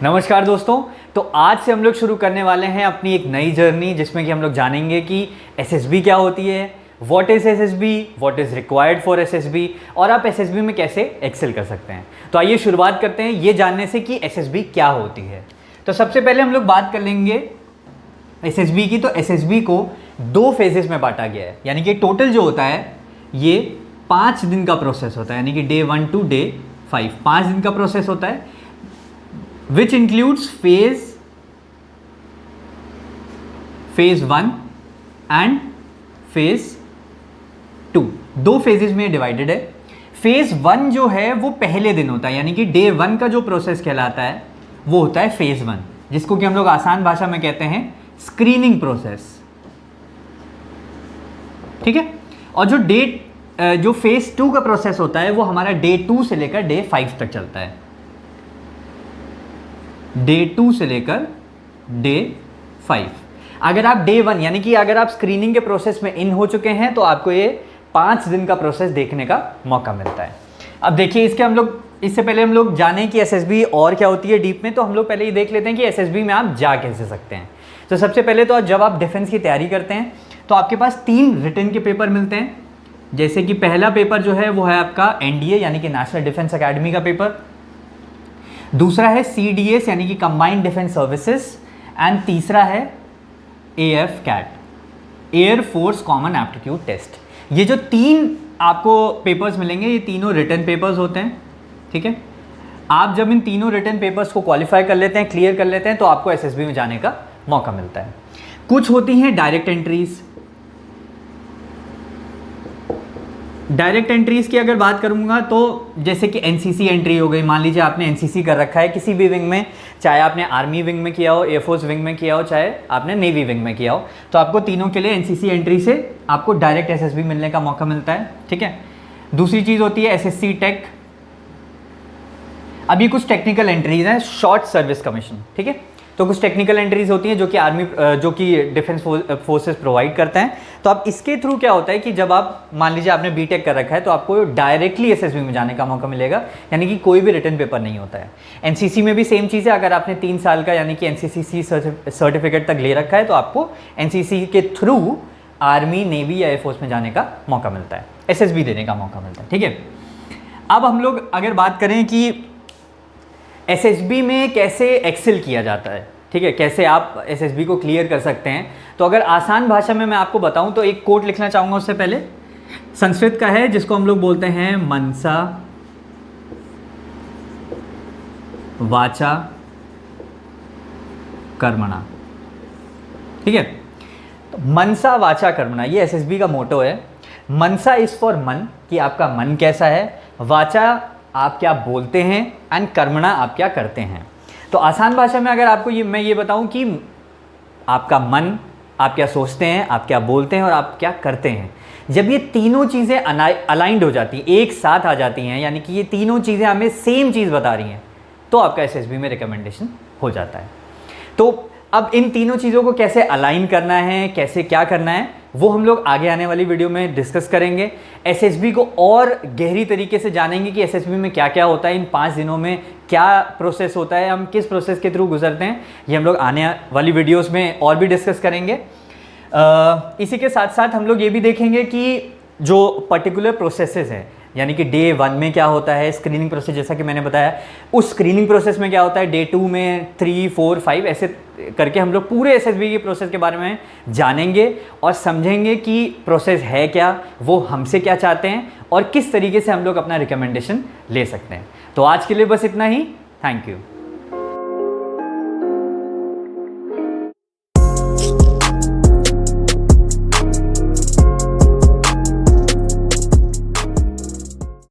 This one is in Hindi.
नमस्कार दोस्तों। तो आज से हम लोग शुरू करने वाले हैं अपनी एक नई जर्नी, जिसमें कि हम लोग जानेंगे कि एसएसबी क्या होती है, what is SSB, what is required for SSB, और आप एसएसबी में कैसे एक्सेल कर सकते हैं। तो आइए शुरुआत करते हैं ये जानने से कि एसएसबी क्या होती है। तो सबसे पहले हम लोग बात कर लेंगे एसएसबी की। तो एसएसबी को 2 फेजेस में बांटा गया है, यानी कि टोटल जो होता है ये 5 दिन का प्रोसेस होता है, यानी कि डे 1 टू डे 5 5 दिन का प्रोसेस होता है, which includes phase 1 and phase 2। 2 phases में डिवाइडेड है। फेज 1 जो है वो पहले दिन होता है, यानी कि डे 1 का जो प्रोसेस कहलाता है वो होता है फेज 1, जिसको कि हम लोग आसान भाषा में कहते हैं स्क्रीनिंग प्रोसेस। ठीक है। और जो फेज 2 का प्रोसेस होता है वो हमारा डे 2 से लेकर डे 5 तक चलता है। डे 2 से लेकर डे 5। अगर आप डे 1 यानी कि अगर आप स्क्रीनिंग के प्रोसेस में इन हो चुके हैं तो आपको ये 5 दिन का प्रोसेस देखने का मौका मिलता है। अब देखिए इससे पहले हम लोग जानें कि एसएसबी और क्या होती है डीप में, तो हम लोग पहले ये देख लेते हैं कि एसएसबी में आप जा कैसे सकते हैं। तो सबसे पहले तो जब आप डिफेंस की तैयारी करते हैं तो आपके पास 3 रिटन के पेपर मिलते हैं। जैसे कि पहला पेपर जो है वो है आपका एनडीए यानी कि नेशनल डिफेंस अकेडमी का पेपर, दूसरा है सीडीएस यानी कि कंबाइंड डिफेंस सर्विसेज, एंड तीसरा है AF CAT air force common aptitude test. ये जो 3 आपको पेपर्स मिलेंगे ये तीनों रिटन पेपर्स होते हैं। ठीक है। आप जब इन तीनों रिटन पेपर्स को क्वालिफाई कर लेते हैं, क्लियर कर लेते हैं, तो आपको एसएसबी में जाने का मौका मिलता है। कुछ होती हैं डायरेक्ट एंट्रीज। डायरेक्ट एंट्रीज की अगर बात करूंगा तो जैसे कि एनसीसी एंट्री हो गई। मान लीजिए आपने एनसीसी कर रखा है किसी भी विंग में, चाहे आपने आर्मी विंग में किया हो, एयरफोर्स विंग में किया हो, चाहे आपने नेवी विंग में किया हो, तो आपको तीनों के लिए एनसीसी एंट्री से आपको डायरेक्ट एसएसबी मिलने का मौका मिलता है। ठीक है। दूसरी चीज़ होती है एसएससी टेक। अभी कुछ टेक्निकल एंट्रीज हैं, शॉर्ट सर्विस कमीशन। ठीक है। तो कुछ टेक्निकल एंट्रीज होती हैं जो कि डिफेंस फोर्सेस प्रोवाइड करते हैं। तो अब इसके थ्रू क्या होता है कि जब आप मान लीजिए आपने बीटेक कर रखा है तो आपको डायरेक्टली एसएसबी में जाने का मौका मिलेगा, यानी कि कोई भी रिटन पेपर नहीं होता है। एनसीसी में भी सेम चीज़ है। अगर आपने 3 साल का यानी कि एनसीसी सर्टिफिकेट तक ले रखा है तो आपको एनसीसी के थ्रू आर्मी, नेवी या एयरफोर्स में जाने का मौका मिलता है, एसएसबी देने का मौका मिलता है। ठीक है। अब हम लोग अगर बात करें कि एसएसबी में कैसे एक्सेल किया जाता है, ठीक है, कैसे आप एसएसबी को क्लियर कर सकते हैं, तो अगर आसान भाषा में मैं आपको बताऊं तो एक कोट लिखना चाहूँगा। उससे पहले संस्कृत का है जिसको हम लोग बोलते हैं मनसा वाचा कर्मणा। ठीक है। तो मनसा वाचा कर्मणा ये एसएसबी का मोटो है। मनसा इज फॉर मन, कि आपका मन कैसा है, वाचा आप क्या बोलते हैं, एंड कर्मणा आप क्या करते हैं। तो आसान भाषा में अगर आपको मैं ये बताऊं कि आपका मन, आप क्या सोचते हैं, आप क्या बोलते हैं और आप क्या करते हैं, जब ये तीनों चीज़ें अलाइंड हो जाती हैं, एक साथ आ जाती हैं, यानी कि ये तीनों चीज़ें हमें सेम चीज़ बता रही हैं, तो आपका एसएसबी में रिकमेंडेशन हो जाता है। तो अब इन तीनों चीज़ों को कैसे अलाइन करना है, कैसे क्या करना है, वो हम लोग आगे आने वाली वीडियो में डिस्कस करेंगे। एसएसबी को और गहरी तरीके से जानेंगे कि एसएसबी में क्या क्या होता है, इन 5 दिनों में क्या प्रोसेस होता है, हम किस प्रोसेस के थ्रू गुजरते हैं, ये हम लोग आने वाली वीडियोस में और भी डिस्कस करेंगे। इसी के साथ साथ हम लोग ये भी देखेंगे कि जो पर्टिकुलर प्रोसेसेस हैं, यानी कि डे 1 में क्या होता है स्क्रीनिंग प्रोसेस, जैसा कि मैंने बताया, उस स्क्रीनिंग प्रोसेस में क्या होता है, डे 2 में 3, 4, 5 ऐसे करके हम लोग पूरे एसएसबी के प्रोसेस के बारे में जानेंगे और समझेंगे कि प्रोसेस है क्या, वो हमसे क्या चाहते हैं और किस तरीके से हम लोग अपना रिकमेंडेशन ले सकते हैं। तो आज के लिए बस इतना ही। Thank you.